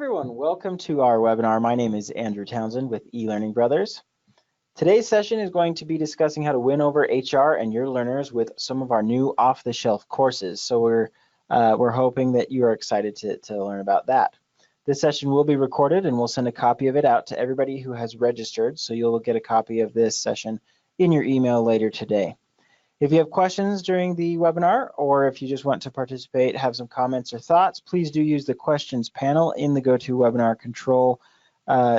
everyone, welcome to our webinar. My name is Andrew Townsend with eLearning Brothers. Today's session is going to be discussing how to win over HR and your learners with some of our new off-the-shelf courses. So we're hoping that you are excited to learn about that. This session will be recorded and we'll send a copy of it out to everybody who has registered, so you'll get a copy of this session in your email later today. If you have questions during the webinar, or if you just want to participate, have some comments or thoughts, please do use the questions panel in the GoToWebinar control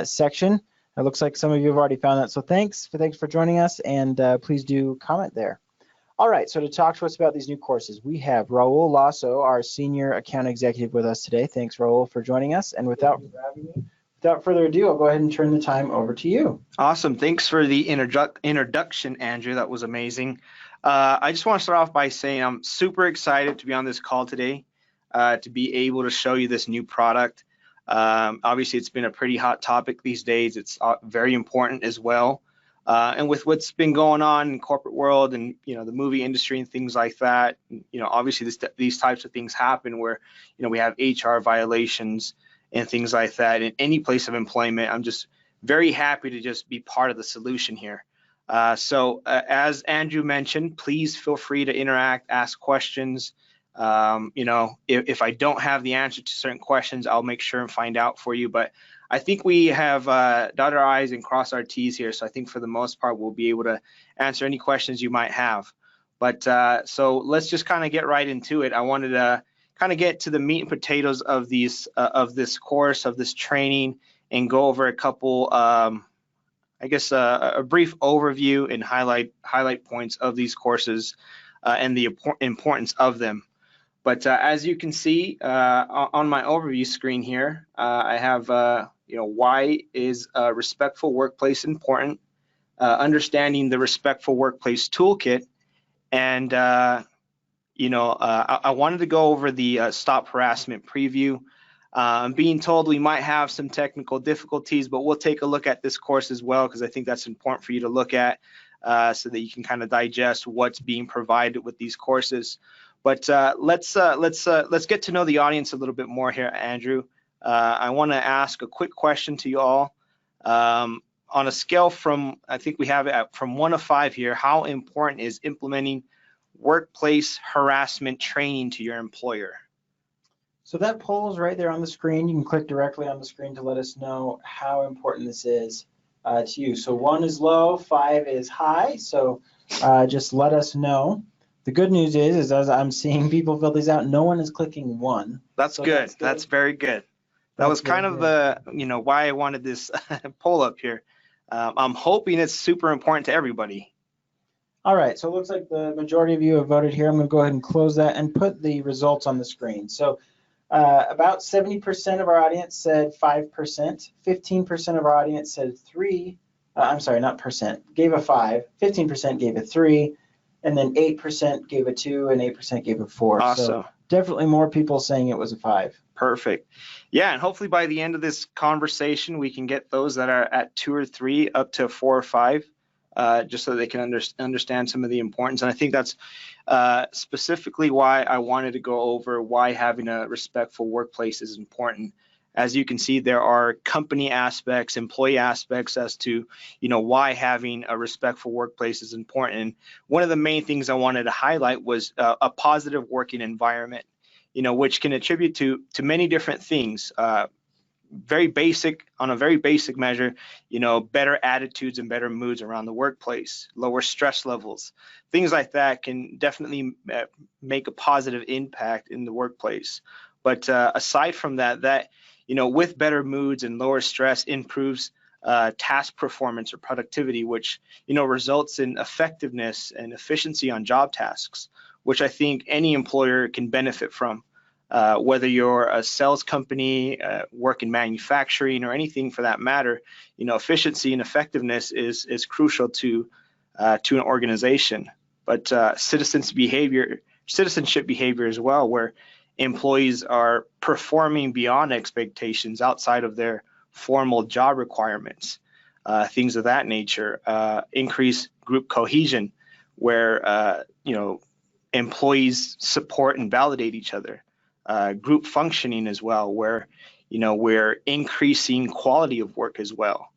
section. It looks like some of you have already found that, so thanks for joining us, and please do comment there. All right, so to talk to us about these new courses, we have Raul Lazo, our Senior Account Executive, with us today. Thanks, Raul, for joining us. And without further ado, I'll go ahead and turn the time over to you. Awesome. Thanks for the introduction, Andrew. That was amazing. I just want to start off by saying I'm super excited to be on this call today, to be able to show you this new product. Obviously, it's been a pretty hot topic these days. It's very important as well. And with what's been going on in corporate world and the movie industry and things like that, obviously these types of things happen where we have HR violations and things like that in any place of employment. I'm just very happy to just be part of the solution here. So as Andrew mentioned, please feel free to interact, ask questions. If I don't have the answer to certain questions, I'll make sure and find out for you. But I think we have dotted our I's and crossed our T's here. So I think for the most part, we'll be able to answer any questions you might have. But so let's just kind of get right into it. I wanted to kind of get to the meat and potatoes of this course, of this training, and go over a couple a brief overview and highlight points of these courses and the importance of them. But as you can see on my overview screen here, I have why is a respectful workplace important, understanding the respectful workplace toolkit, and I wanted to go over the stop harassment preview. I'm being told we might have some technical difficulties, but we'll take a look at this course as well, because I think that's important for you to look at so that you can kind of digest what's being provided with these courses. But let's get to know the audience a little bit more here, Andrew. I want to ask a quick question to you all. On a scale from, I think we have it from 1 to 5 here, how important is implementing workplace harassment training to your employer? So that poll is right there on the screen. You can click directly on the screen to let us know how important this is to you. So 1 is low, 5 is high. So just let us know. The good news is as I'm seeing people fill these out, no one is clicking 1. That's good. That's very good. That was kind of the, why I wanted this poll up here. I'm hoping it's super important to everybody. All right, so it looks like the majority of you have voted here. I'm going to go ahead and close that and put the results on the screen. So about 70% of our audience said 5%, 15% of our audience said 3, I'm sorry, not percent, gave a 5, 15% gave a 3, and then 8% gave a 2, and 8% gave a 4. Awesome. So definitely more people saying it was a 5. Perfect. Yeah, and hopefully by the end of this conversation, we can get those that are at 2 or 3 up to 4 or 5, just so they can understand some of the importance. And I think that's specifically why I wanted to go over why having a respectful workplace is important. As you can see, there are company aspects, employee aspects as to, why having a respectful workplace is important. And one of the main things I wanted to highlight was a positive working environment, which can attribute to many different things. On a very basic measure, better attitudes and better moods around the workplace, lower stress levels, things like that can definitely make a positive impact in the workplace. But aside from that, with better moods and lower stress improves task performance or productivity, which, results in effectiveness and efficiency on job tasks, which I think any employer can benefit from. Whether you're a sales company, work in manufacturing, or anything for that matter, efficiency and effectiveness is crucial to an organization. But citizenship behavior as well, where employees are performing beyond expectations outside of their formal job requirements, things of that nature. Increase group cohesion, where employees support and validate each other. Group functioning as well, where we're increasing quality of work as well.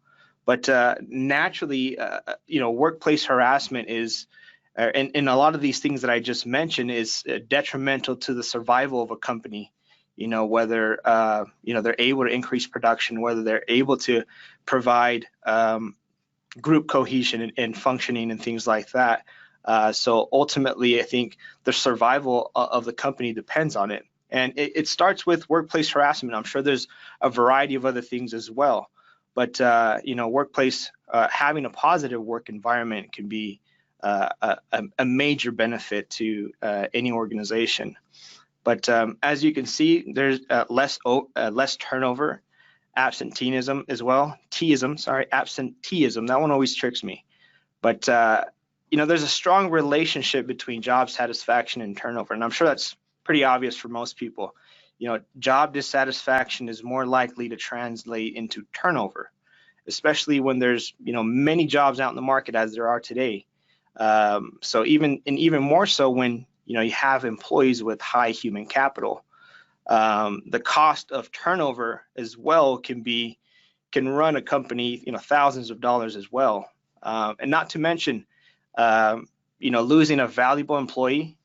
But naturally, workplace harassment is, and a lot of these things that I just mentioned is detrimental to the survival of a company. Whether they're able to increase production, whether they're able to provide group cohesion and functioning and things like that. So ultimately, I think the survival of the company depends on it. And it starts with workplace harassment. I'm sure there's a variety of other things as well. But, workplace, having a positive work environment can be a major benefit to any organization. But as you can see, there's less turnover, absenteeism as well. Absenteeism. That one always tricks me. But there's a strong relationship between job satisfaction and turnover, and I'm sure that's pretty obvious for most people. Job dissatisfaction is more likely to translate into turnover, especially when there's many jobs out in the market as there are today. So even more so when you have employees with high human capital. The cost of turnover as well can run a company thousands of dollars as well, and not to mention losing a valuable employee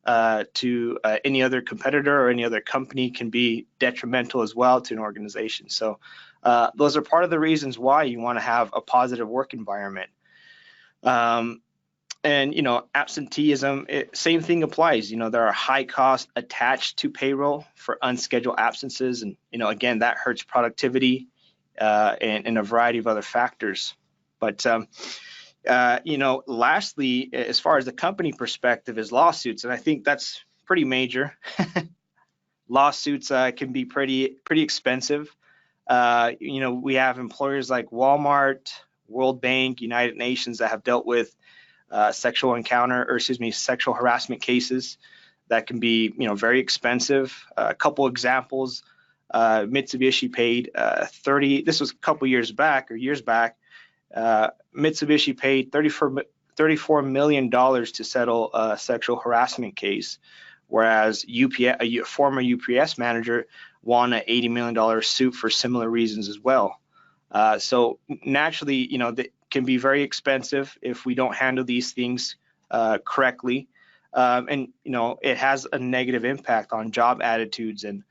to any other competitor or any other company can be detrimental as well to an organization. So those are part of the reasons why you want to have a positive work environment. And absenteeism, same thing applies. There are high costs attached to payroll for unscheduled absences, and again, that hurts productivity and a variety of other factors. But lastly, as far as the company perspective, is lawsuits, and I think that's pretty major. Lawsuits can be pretty expensive. We have employers like Walmart, World Bank, United Nations that have dealt with sexual harassment cases that can be very expensive. A couple examples: Mitsubishi paid this was a couple years back. Mitsubishi paid $34 million to settle a sexual harassment case, whereas a former UPS manager won an $80 million suit for similar reasons as well. So naturally, that can be very expensive if we don't handle these things correctly, and it has a negative impact on job attitudes and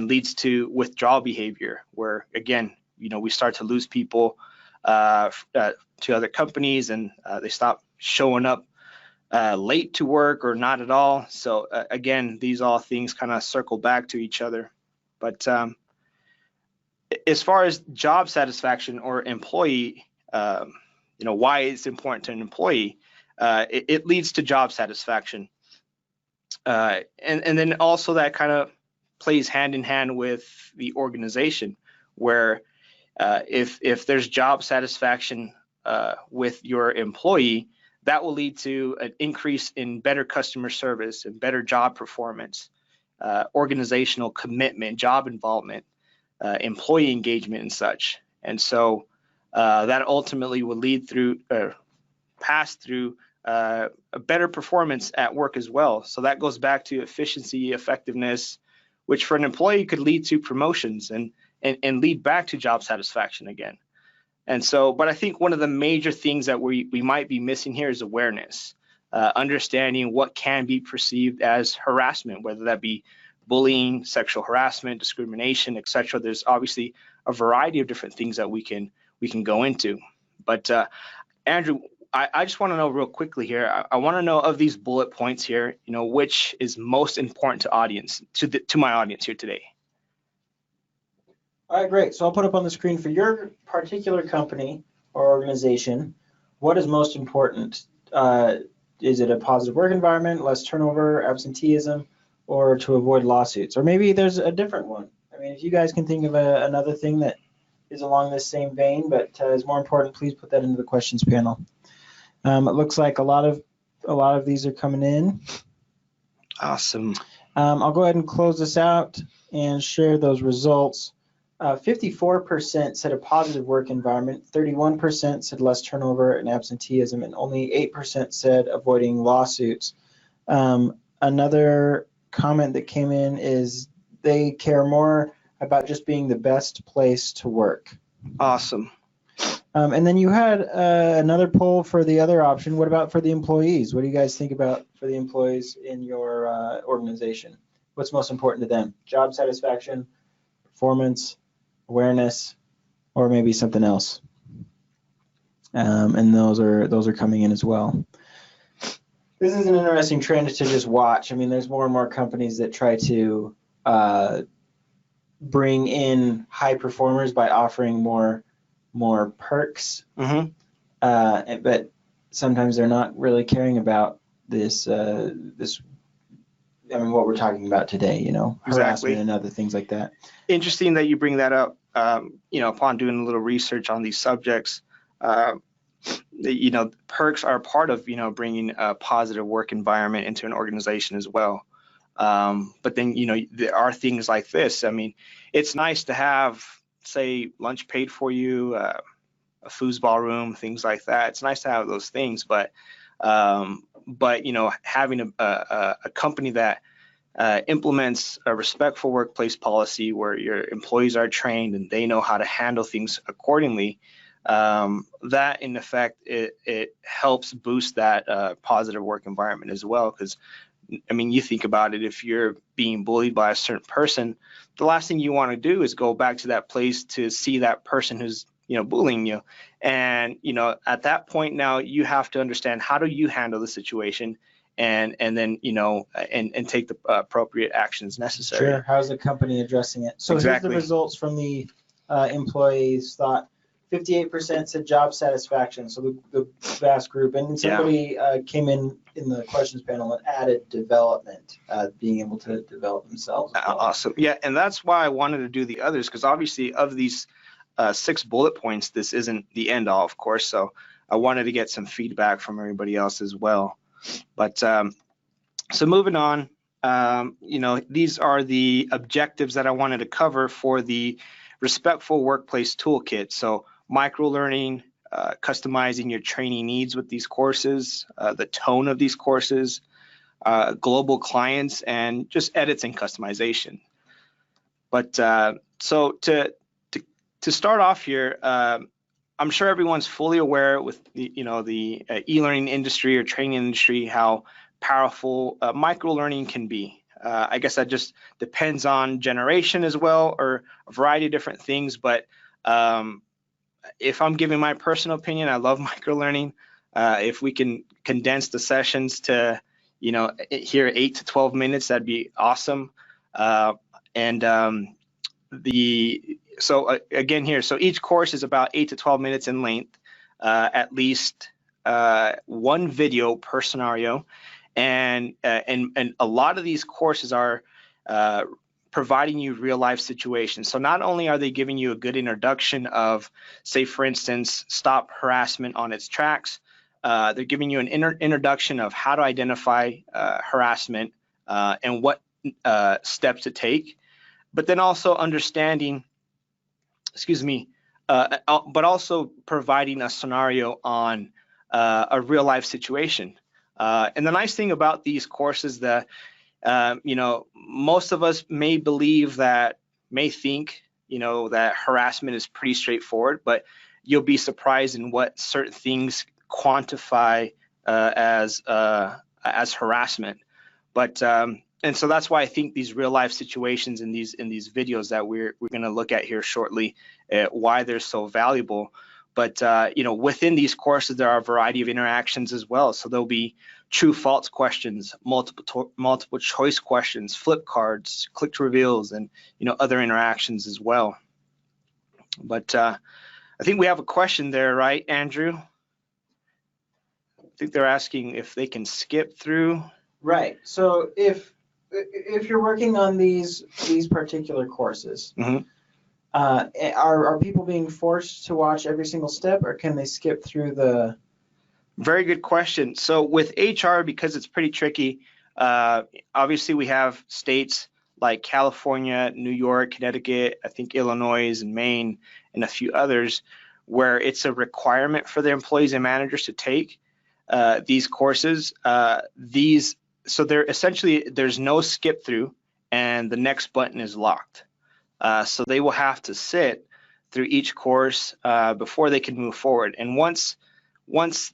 leads to withdrawal behavior, where again, we start to lose people to other companies, and they stop showing up late to work or not at all. So again, these all things kind of circle back to each other. But as far as job satisfaction or employee, why it's important to an employee, it leads to job satisfaction. And then also that kind of plays hand in hand with the organization, where if there's job satisfaction with your employee, that will lead to an increase in better customer service and better job performance, organizational commitment, job involvement, employee engagement, and such. And so that ultimately will pass through a better performance at work as well. So that goes back to efficiency, effectiveness, which for an employee could lead to promotions and lead back to job satisfaction again. And so, but I think one of the major things that we might be missing here is awareness, understanding what can be perceived as harassment, whether that be bullying, sexual harassment, discrimination, etc. There's obviously a variety of different things that we can go into. But Andrew, I just want to know real quickly here. I want to know, of these bullet points here, which is most important to my audience here today. All right, great. So I'll put up on the screen for your particular company or organization, what is most important? Is it a positive work environment, less turnover, absenteeism, or to avoid lawsuits? Or maybe there's a different one. I mean, if you guys can think of another thing that is along this same vein, but is more important, please put that into the questions panel. It looks like a lot of these are coming in. Awesome. I'll go ahead and close this out and share those results. 54% said a positive work environment, 31% said less turnover and absenteeism, and only 8% said avoiding lawsuits. Another comment that came in is they care more about just being the best place to work. Awesome. And then you had another poll for the other option. What about for the employees? What do you guys think about for the employees in your organization? What's most important to them? Job satisfaction, performance, awareness, or maybe something else? And those are coming in as well. This is an interesting trend to just watch. I mean, there's more and more companies that try to bring in high performers by offering more perks, but sometimes they're not really caring about this. I mean, what we're talking about today, harassment and other things like that. Interesting that you bring that up. Upon doing a little research on these subjects, perks are part of bringing a positive work environment into an organization as well. But then there are things like this. I mean, it's nice to have, say, lunch paid for you, a foosball room, things like that. It's nice to have those things, but having a company that implements a respectful workplace policy where your employees are trained and they know how to handle things accordingly, that in effect it helps boost that positive work environment as well. Because I mean, you think about it, if you're being bullied by a certain person, the last thing you want to do is go back to that place to see that person who's bullying you. And at that point now you have to understand, how do you handle the situation, and then and take the appropriate actions necessary. Sure. How's the company addressing it? So exactly. Here's the results from the employees thought. 58% said job satisfaction, so the vast group. And somebody came in the questions panel and added development, being able to develop themselves. Awesome. Yeah, and that's why I wanted to do the others, because obviously of these 6 bullet points, this isn't the end all, of course. So I wanted to get some feedback from everybody else as well. But so moving on, these are the objectives that I wanted to cover for the Respectful Workplace Toolkit. So microlearning, customizing your training needs with these courses, the tone of these courses, global clients, and just edits and customization. But so to start off here, I'm sure everyone's fully aware with the e-learning industry or training industry how powerful microlearning can be. I guess that just depends on generation as well, or a variety of different things. But if I'm giving my personal opinion, I love microlearning. If we can condense the sessions to, here 8 to 12 minutes, that'd be awesome. So again here, so each course is about 8 to 12 minutes in length, at least 1 video per scenario. And a lot of these courses are providing you real life situations. So not only are they giving you a good introduction of, say, for instance, stop harassment on its tracks, they're giving you an introduction of how to identify harassment and what steps to take, but then also understanding, but also providing a scenario on a real life situation. And the nice thing about these courses that most of us may think, that harassment is pretty straightforward, but you'll be surprised in what certain things quantify as harassment. But and so that's why I think these real life situations in these videos that we're going to look at here shortly, why they're so valuable. But within these courses, there are a variety of interactions as well. So there'll be true false questions, multiple choice questions, flip cards, clicked reveals, and other interactions as well. But I think we have a question there, right, Andrew? I think they're asking if they can skip through. Right. So if you're working on these particular courses, are people being forced to watch every single step, or can they skip through the? Very good question. So with HR, because it's pretty tricky, obviously we have states like California, New York, Connecticut, I think Illinois and Maine, and a few others, where it's a requirement for the employees and managers to take these courses. So there's no skip through, and the next button is locked. So they will have to sit through each course before they can move forward. And once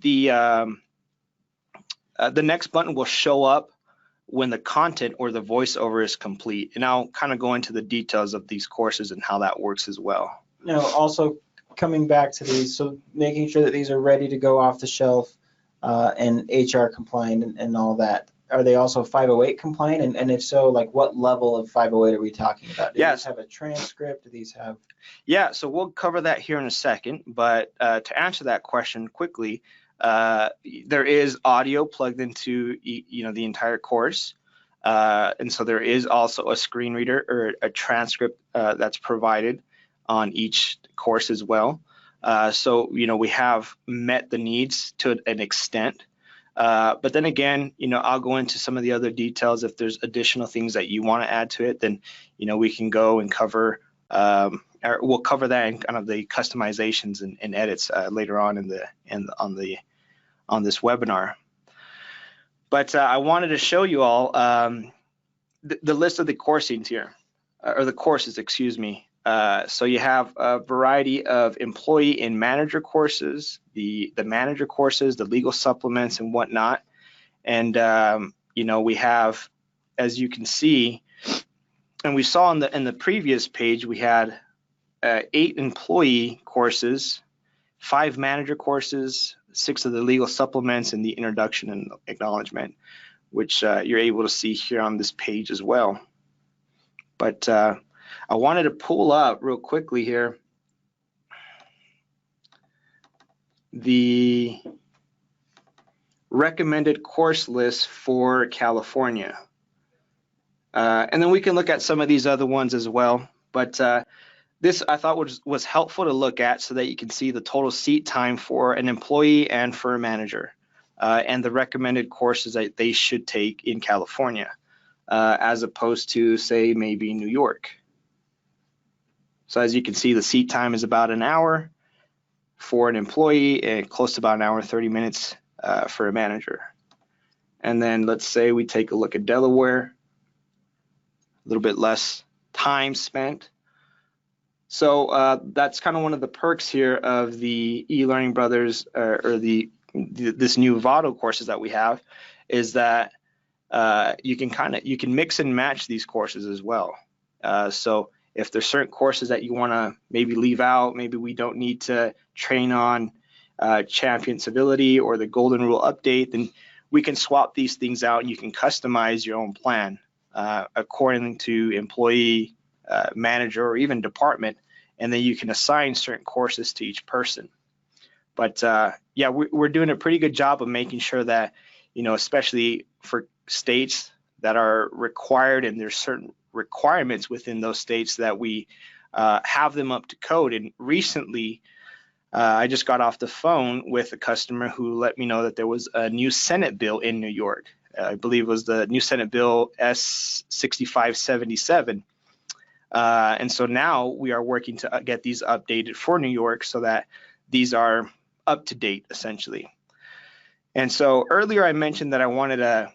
the next button will show up when the content or the voiceover is complete. And I'll kind of go into the details of these courses and how that works as well. Now, also coming back to these, so making sure that these are ready to go off the shelf and HR compliant and all that. Are they also 508 compliant? And if so, like what level of 508 are we talking about? Do these have a transcript? Do these have? Yeah, so we'll cover that here in a second. But to answer that question quickly, there is audio plugged into the entire course. And so there is also a screen reader or a transcript that's provided on each course as well. So we have met the needs to an extent. But then again, I'll go into some of the other details. If there's additional things that you want to add to it, then we can go and cover. Or we'll cover that in kind of the customizations and edits later on on this webinar. But I wanted to show you all the list of the coursings here, or the courses, excuse me. So you have a variety of employee and manager courses, the manager courses, the legal supplements and whatnot. And, we have, as you can see, and we saw in the previous page, we had 8 employee courses, 5 manager courses, 6 of the legal supplements, and the introduction and acknowledgement, which you're able to see here on this page as well. But I wanted to pull up real quickly here the recommended course list for California. And then we can look at some of these other ones as well. But this I thought was helpful to look at so that you can see the total seat time for an employee and for a manager and the recommended courses that they should take in California as opposed to, say, maybe New York. So as you can see, the seat time is about an hour for an employee and close to about an hour and 30 minutes for a manager. And then let's say we take a look at Delaware, a little bit less time spent. So that's kind of one of the perks here of the eLearning Brothers or this new Vado courses that we have, is that you can mix and match these courses as well. So if there's certain courses that you want to maybe leave out, maybe we don't need to train on champion civility or the golden rule update, then we can swap these things out and you can customize your own plan according to employee, manager, or even department, and then you can assign certain courses to each person. But yeah, we're doing a pretty good job of making sure that, especially for states that are required, and there's certain requirements within those states, that we have them up to code. And recently, I just got off the phone with a customer who let me know that there was a new Senate bill in New York. I believe it was the new Senate bill S6577. And so now we are working to get these updated for New York so that these are up to date, essentially. And so earlier I mentioned that I wanted to,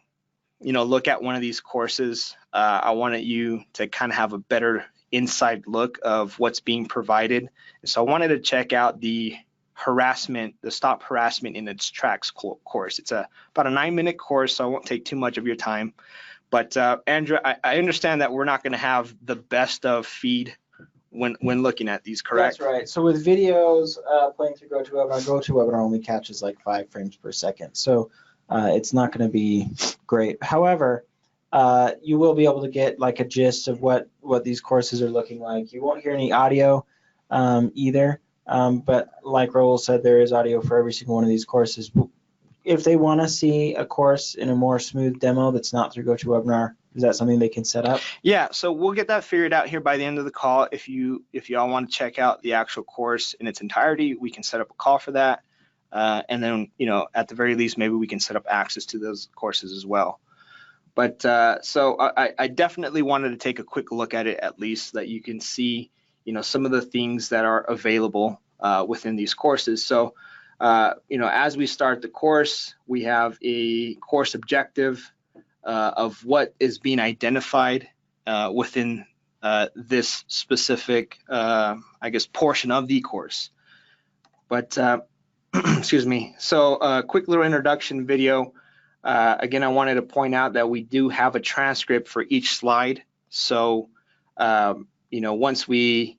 look at one of these courses. I wanted you to kind of have a better inside look of what's being provided. And so I wanted to check out the Stop Harassment in Its Tracks course. It's about a 9-minute course, so I won't take too much of your time. But Andrew, I understand that we're not going to have the best of feed when looking at these, correct? That's right. So with videos playing through GoToWebinar only catches like 5 frames per second. So it's not going to be great. However, you will be able to get like a gist of what these courses are looking like. You won't hear any audio either, but like Raul said, there is audio for every single one of these courses. If they want to see a course in a more smooth demo that's not through GoToWebinar, is that something they can set up? Yeah, so we'll get that figured out here by the end of the call. If y'all want to check out the actual course in its entirety, we can set up a call for that. And then, at the very least, maybe we can set up access to those courses as well. But so I definitely wanted to take a quick look at it, at least, so that you can see, some of the things that are available within these courses. So, as we start the course, we have a course objective of what is being identified within this specific, I guess, portion of the course. But excuse me. So a quick little introduction video. Again, I wanted to point out that we do have a transcript for each slide. So, once we,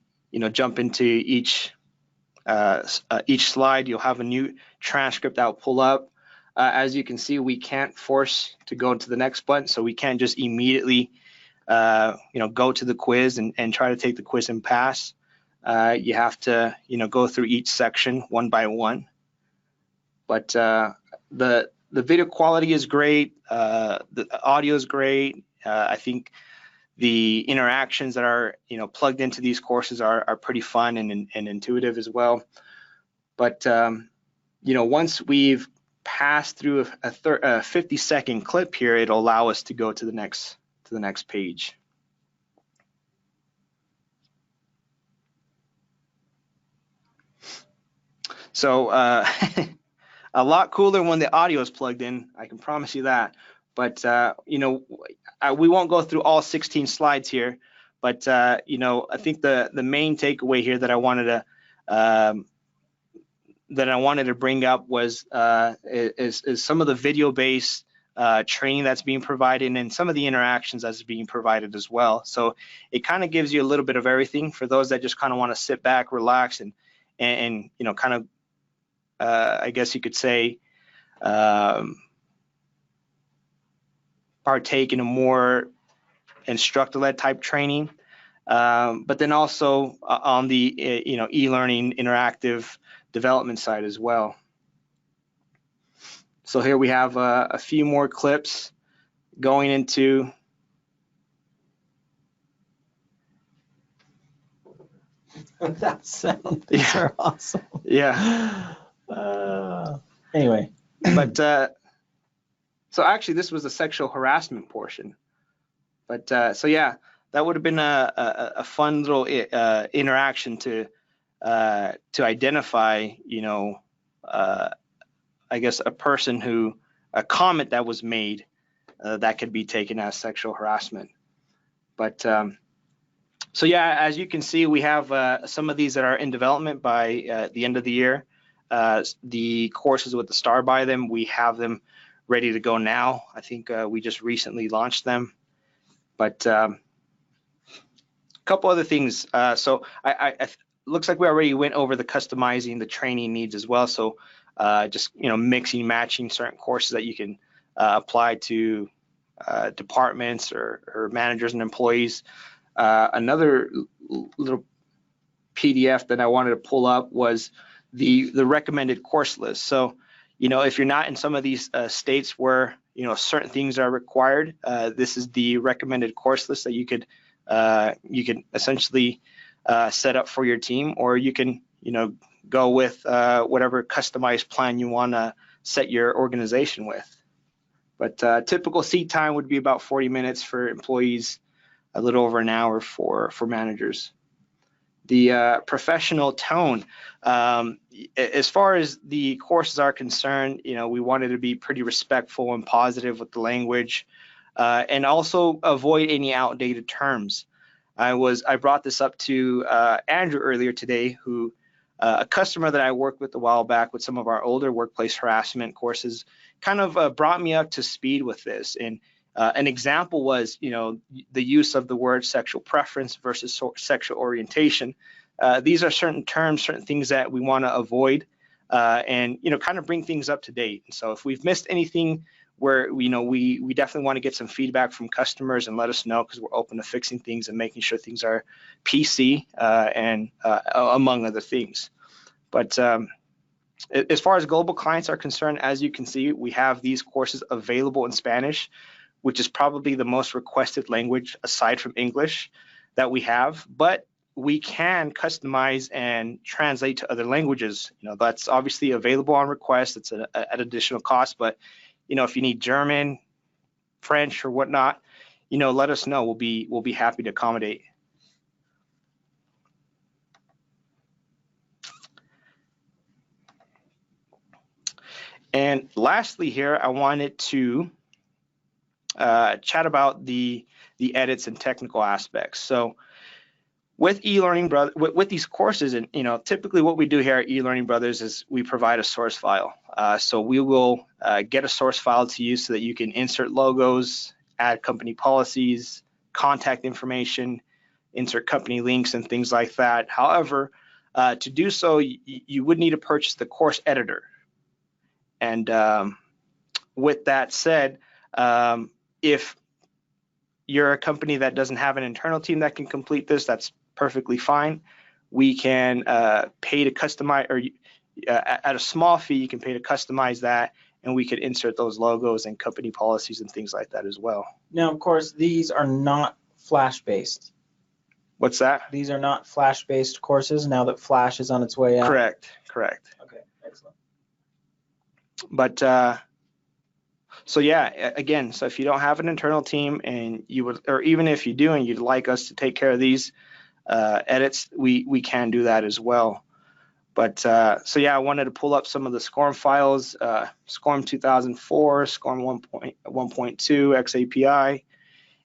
jump into each slide, you'll have a new transcript that will pull up. As you can see, we can't force to go to the next button, so we can't just immediately, go to the quiz and try to take the quiz and pass. You have to, go through each section one by one. But the video quality is great. The audio is great. I think the interactions that are, plugged into these courses are pretty fun and intuitive as well. But once we've passed through a 50-second clip here, it'll allow us to go to the next page. So a lot cooler when the audio is plugged in, I can promise you that. But we won't go through all 16 slides here, but I think the main takeaway here that I wanted to bring up was is some of the video-based training that's being provided and some of the interactions that's being provided as well. So it kind of gives you a little bit of everything for those that just kind of want to sit back, relax, and kind of I guess you could say partake in a more instructor-led type training, but then also on the e-learning interactive development side as well. So here we have a few more clips going into that sound. These are awesome. Yeah. Anyway, but so actually this was a sexual harassment portion. But so yeah, that would have been a fun little interaction to identify, I guess a comment that was made that could be taken as sexual harassment. But so yeah, as you can see, we have some of these that are in development by the end of the year. The courses with the star by them, we have them ready to go now. I think we just recently launched them. But a couple other things. So I looks like we already went over the customizing the training needs as well. So just mixing, matching certain courses that you can apply to departments or managers and employees. Another little PDF that I wanted to pull up was the recommended course list. So if you're not in some of these states where certain things are required, this is the recommended course list that you could essentially set up for your team, or you can go with whatever customized plan you want to set your organization with. But typical seat time would be about 40 minutes for employees, a little over an hour for managers. The professional tone, as far as the courses are concerned, we wanted to be pretty respectful and positive with the language, and also avoid any outdated terms. I brought this up to Andrew earlier today, who a customer that I worked with a while back with some of our older workplace harassment courses kind of brought me up to speed with this. And an example was, the use of the word sexual preference versus sexual orientation. These are certain terms, certain things that we want to avoid, and kind of bring things up to date. And so if we've missed anything, where we definitely want to get some feedback from customers and let us know, because we're open to fixing things and making sure things are PC and among other things. But as far as global clients are concerned, as you can see, we have these courses available in Spanish, which is probably the most requested language aside from English that we have. But we can customize and translate to other languages. That's obviously available on request. It's at additional cost, but if you need German, French, or whatnot, let us know. We'll be happy to accommodate. And lastly here, I wanted to chat about the edits and technical aspects. So with eLearning Brothers, with these courses, and typically what we do here at eLearning Brothers is we provide a source file. So we will get a source file to you so that you can insert logos, add company policies, contact information, insert company links and things like that. However, to do so, you would need to purchase the course editor. And with that said, if you're a company that doesn't have an internal team that can complete this, that's perfectly fine. We can pay to customize, or at a small fee, you can pay to customize that, and we could insert those logos and company policies and things like that as well. Now, of course, these are not Flash-based. What's that? These are not Flash-based courses now that Flash is on its way out. Correct. Okay, excellent. But so yeah, again, so if you don't have an internal team and you would, or even if you do and you'd like us to take care of these edits, we can do that as well. But so yeah, I wanted to pull up some of the SCORM files, SCORM 2004, SCORM 1.2, XAPI,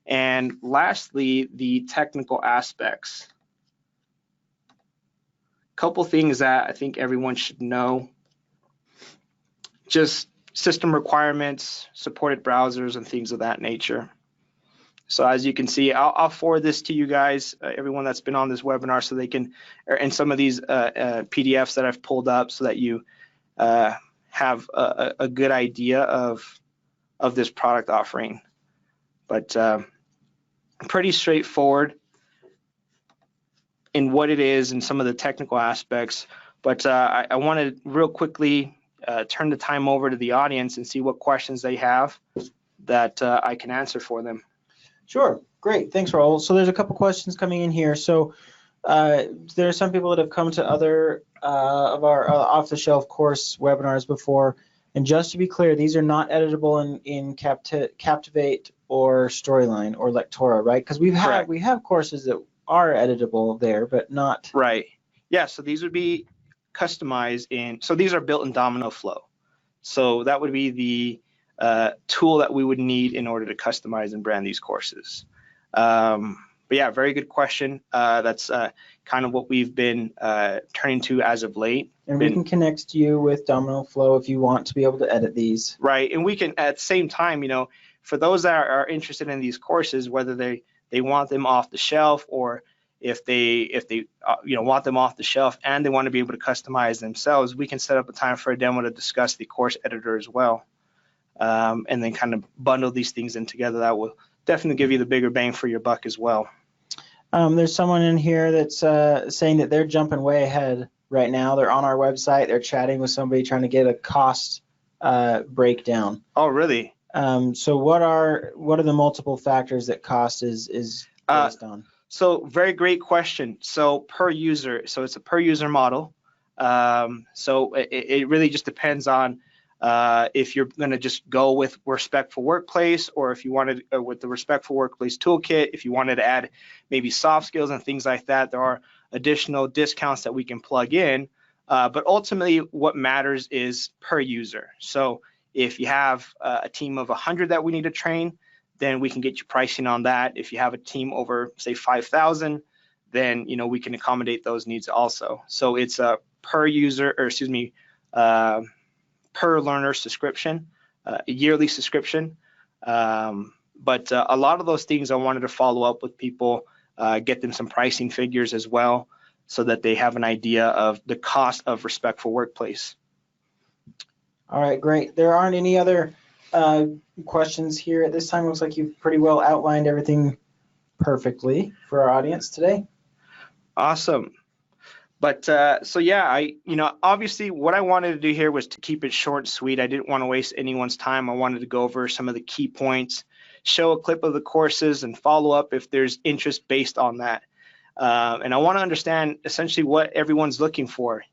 and lastly, the technical aspects. Couple things that I think everyone should know. Just system requirements, supported browsers, and things of that nature. So as you can see, I'll forward this to you guys, everyone that's been on this webinar, so they can, and some of these PDFs that I've pulled up, so that you have a good idea of this product offering. But pretty straightforward in what it is and some of the technical aspects. But I want to real quickly turn the time over to the audience and see what questions they have that I can answer for them. Sure, great, thanks, Raul. So there's a couple questions coming in here. So there are some people that have come to other of our off-the-shelf course webinars before, and just to be clear, these are not editable in Captivate or Storyline or Lectora, right? Because we have courses that are editable there, but not. Right. Yeah. So these would be customized in. So these are built in Domino Flow. So that would be the tool that we would need in order to customize and brand these courses. But yeah, very good question. That's kind of what we've been turning to as of late. And we can connect you with Domino Flow if you want to be able to edit these. Right, and we can at the same time, for those that are interested in these courses, whether they want them off the shelf, or if they want them off the shelf and they want to be able to customize themselves, we can set up a time for a demo to discuss the course editor as well, and then kind of bundle these things in together. That will definitely give you the bigger bang for your buck as well. There's someone in here that's saying that they're jumping way ahead right now. They're on our website. They're chatting with somebody trying to get a cost breakdown. Oh, really? So what are the multiple factors that cost is based on? So very great question. So per user, so it's a per user model. So it really just depends on if you're going to just go with Respectful Workplace, or if you wanted with the Respectful Workplace Toolkit, if you wanted to add maybe soft skills and things like that, there are additional discounts that we can plug in. But ultimately, what matters is per user. So if you have a team of 100 that we need to train, then we can get you pricing on that. If you have a team over, say, 5,000, then we can accommodate those needs also. So it's a per user, or excuse me, per learner subscription, a yearly subscription. But a lot of those things I wanted to follow up with people, get them some pricing figures as well, so that they have an idea of the cost of Respectful Workplace. All right, great. There aren't any other questions here at this time. Looks like you've pretty well outlined everything perfectly for our audience today. Awesome. But so yeah, obviously what I wanted to do here was to keep it short and sweet. I didn't want to waste anyone's time. I wanted to go over some of the key points, show a clip of the courses, and follow up if there's interest based on that. And I want to understand essentially what everyone's looking for,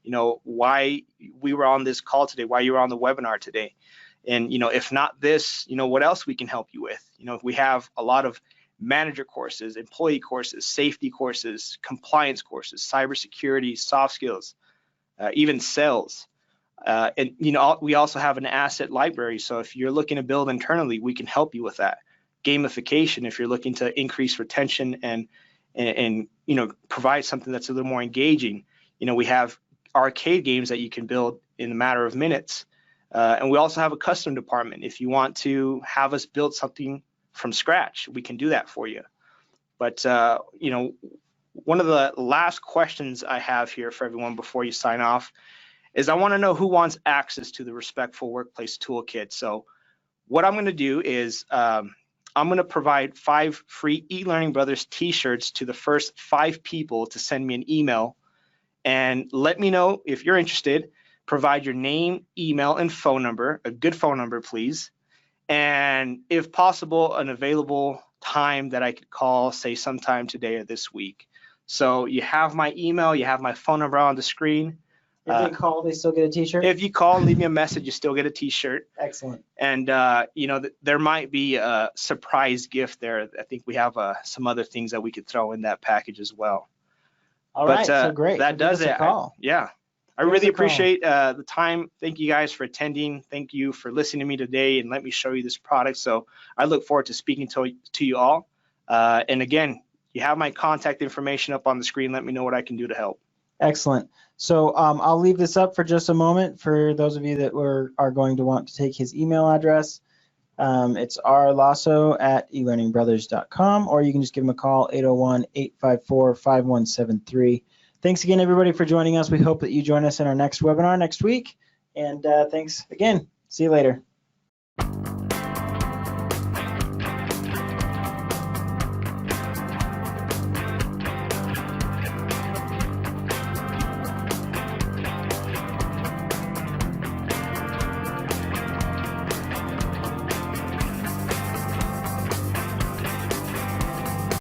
why we were on this call today, why you were on the webinar today. And, if not this, what else we can help you with. We have a lot of manager courses, employee courses, safety courses, compliance courses, cybersecurity, soft skills, even sales. And, we also have an asset library. So if you're looking to build internally, we can help you with that. gamification if you're looking to increase retention and you know, provide something that's a little more engaging. You know, we have arcade games that you can build in a matter of minutes. And we also have a custom department. If you want to have us build something from scratch, we can do that for you. But, you know, one of the last questions I have here for everyone before you sign off is I want to know who wants access to the Respectful Workplace Toolkit. So what I'm going to do is I'm going to provide 5 free eLearning Brothers t-shirts to the first 5 people to send me an email and let me know if you're interested. Provide your name, email, and phone number, a good phone number, please. And if possible, an available time that I could call, say sometime today or this week. So you have my email, you have my phone number on the screen. If they call, they still get a t-shirt? If you call and leave me a message, you still get a t-shirt. Excellent. And, you know, there might be a surprise gift there. I think we have some other things that we could throw in that package as well. All right, so great. That does it. Yeah. I really appreciate the time. Thank you guys for attending. Thank you for listening to me today and let me show you this product. So I look forward to speaking to you all. And again, you have my contact information up on the screen. Let me know what I can do to help. Excellent. So I'll leave this up for just a moment for those of you that are going to want to take his email address. It's rlazo@elearningbrothers.com, or you can just give him a call, 801-854-5173. Thanks again, everybody, for joining us. We hope that you join us in our next webinar next week. And thanks again. See you later.